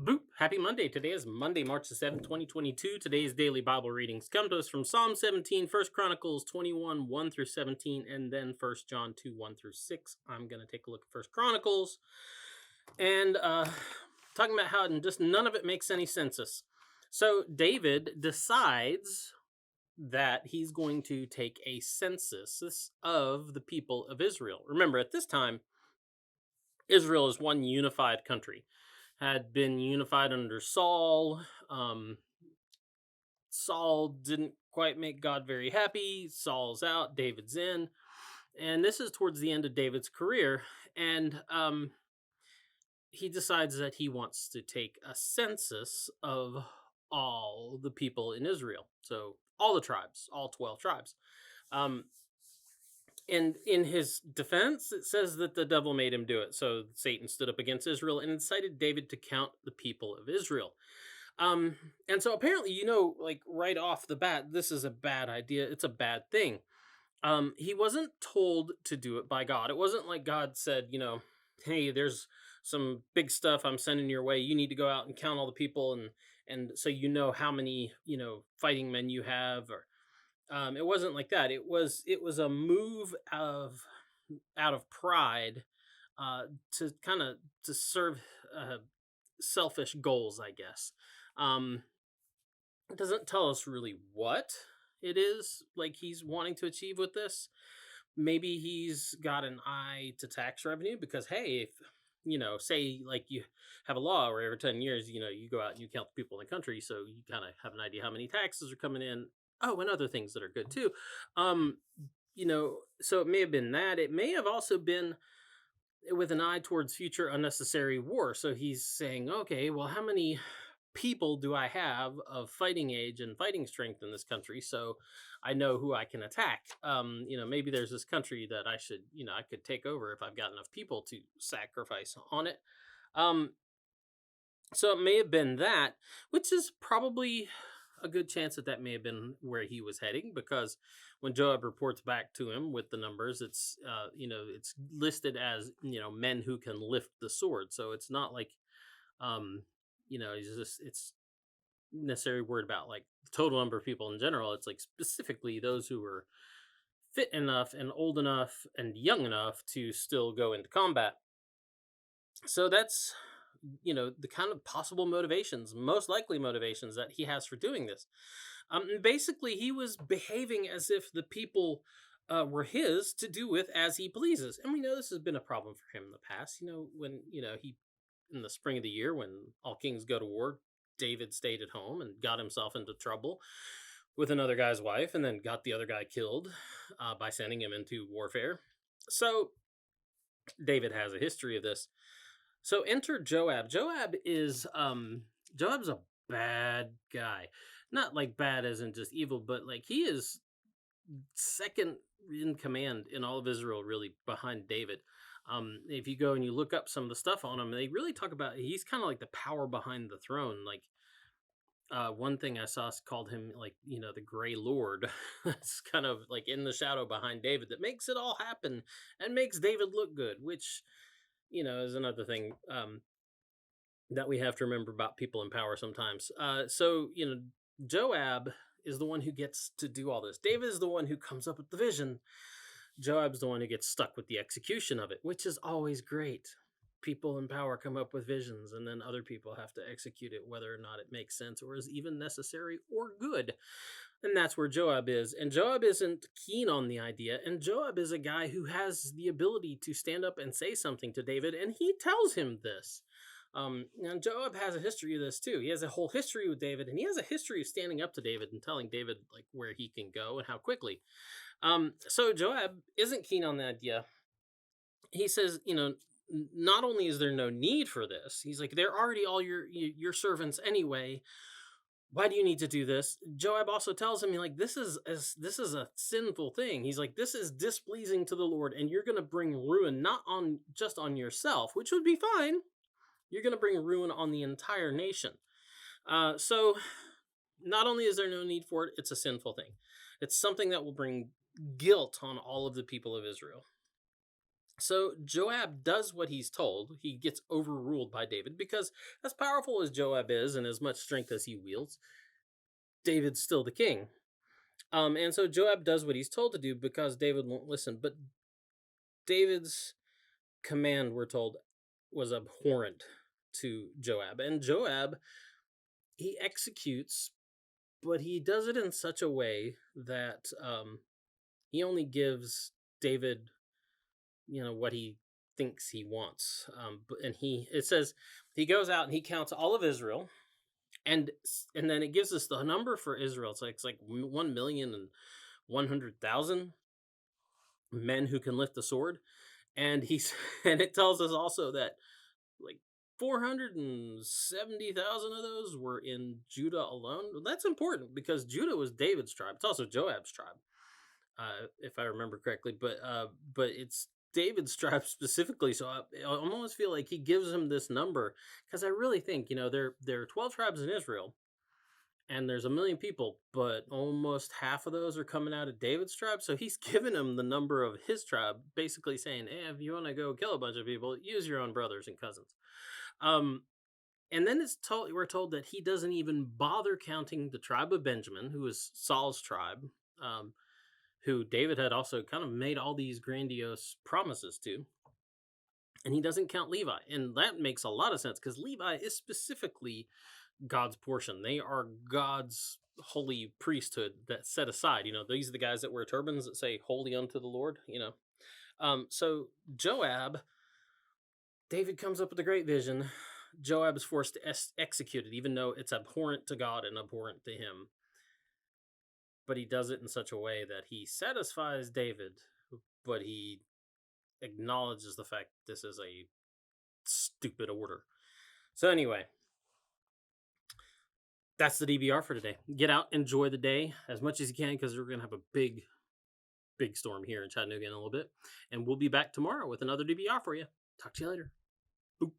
Boop. Happy Monday. Today is Monday, March the 7th, 2022. Today's daily Bible readings come to us from Psalm 17, 1 Chronicles 21, 1 through 17, and then 1 John 2, 1 through 6. I'm going to take a look at 1 Chronicles and talking about how just none of it makes any sense. So David decides that he's going to take a census of the people of Israel. Remember, at this time, Israel is one unified country. Had been unified under Saul. Saul didn't quite make God very happy. Saul's out, David's in. And this is towards the end of David's career. And he decides that he wants to take a census of all the people in Israel. So all the tribes, all 12 tribes. And in his defense, it says that the devil made him do it. So Satan stood up against Israel and incited David to count the people of Israel. And so apparently, like right off the bat, this is a bad idea. It's a bad thing. He wasn't told to do it by God. It wasn't like God said, hey, there's some big stuff I'm sending your way. You need to go out and count all the people and so how many, fighting men you have, or it wasn't like that. It was a move out of pride to serve selfish goals, I guess. It doesn't tell us really what it is like he's wanting to achieve with this. Maybe he's got an eye to tax revenue because, hey, if say like you have a law where every 10 years, you go out and you count the people in the country, so you kind of have an idea how many taxes are coming in. Oh, and other things that are good too. So it may have been that. It may have also been with an eye towards future unnecessary war. So he's saying, okay, well, how many people do I have of fighting age and fighting strength in this country? So I know who I can attack. Maybe there's this country that I should, I could take over if I've got enough people to sacrifice on it. So it may have been that, which is probably a good chance that may have been where he was heading, because when Joab reports back to him with the numbers, it's it's listed as men who can lift the sword. So it's not like it's necessarily worried about like the total number of people in general. It's like specifically those who were fit enough and old enough and young enough to still go into combat. So that's the kind of possible motivations, most likely motivations that he has for doing this. Basically, he was behaving as if the people were his to do with as he pleases. And we know this has been a problem for him in the past. When, he, in the spring of the year, when all kings go to war, David stayed at home and got himself into trouble with another guy's wife, and then got the other guy killed by sending him into warfare. So David has a history of this. So enter Joab. Joab's a bad guy. Not like bad as in just evil, but like he is second in command in all of Israel, really, behind David. If you go and you look up some of the stuff on him, they really talk about he's kind of like the power behind the throne. Like one thing I saw called him like, the Gray Lord. It's kind of like in the shadow behind David that makes it all happen and makes David look good, which is another thing that we have to remember about people in power sometimes. So Joab is the one who gets to do all this. David is the one who comes up with the vision. Joab's the one who gets stuck with the execution of it, which is always great. People in power come up with visions, and then other people have to execute it, whether or not it makes sense or is even necessary or good. And that's where Joab is. And Joab isn't keen on the idea. And Joab is a guy who has the ability to stand up and say something to David, and he tells him this. And Joab has a history of this too. He has a whole history with David, and he has a history of standing up to David and telling David like where he can go and how quickly. So Joab isn't keen on the idea. He says, not only is there no need for this, he's like, they're already all your servants anyway. Why do you need to do this? Joab also tells him, like, this is a sinful thing. He's like, this is displeasing to the Lord, and you're going to bring ruin not on just on yourself, which would be fine. You're going to bring ruin on the entire nation. So not only is there no need for it, it's a sinful thing. It's something that will bring guilt on all of the people of Israel. So Joab does what he's told. He gets overruled by David because, as powerful as Joab is and as much strength as he wields, David's still the king. And so Joab does what he's told to do because David won't listen. But David's command, we're told, was abhorrent to Joab. And Joab, he executes, but he does it in such a way that he only gives David, what he thinks he wants. And it says he goes out and he counts all of Israel, and then it gives us the number for Israel. It's like 1,100,000 men who can lift the sword, and he's and it tells us also that like 470,000 of those were in Judah alone. That's important because Judah was David's tribe. It's also Joab's tribe, if I remember correctly. But it's David's tribe specifically. So I almost feel like he gives him this number because I really think there are 12 tribes in Israel, and there's 1 million people, but almost half of those are coming out of David's tribe. So he's given him the number of his tribe, basically saying, "Hey, if you want to go kill a bunch of people, use your own brothers and cousins." Um, and then we're told that he doesn't even bother counting the tribe of Benjamin, who is Saul's tribe, who David had also kind of made all these grandiose promises to. And he doesn't count Levi. And that makes a lot of sense because Levi is specifically God's portion. They are God's holy priesthood that's set aside. These are the guys that wear turbans that say "Holy unto the Lord." So David comes up with a great vision. Joab is forced to execute it, even though it's abhorrent to God and abhorrent to him. But he does it in such a way that he satisfies David, but he acknowledges the fact this is a stupid order. So anyway, that's the DBR for today. Get out, enjoy the day as much as you can, because we're going to have a big storm here in Chattanooga in a little bit. And we'll be back tomorrow with another DBR for you. Talk to you later. Boop.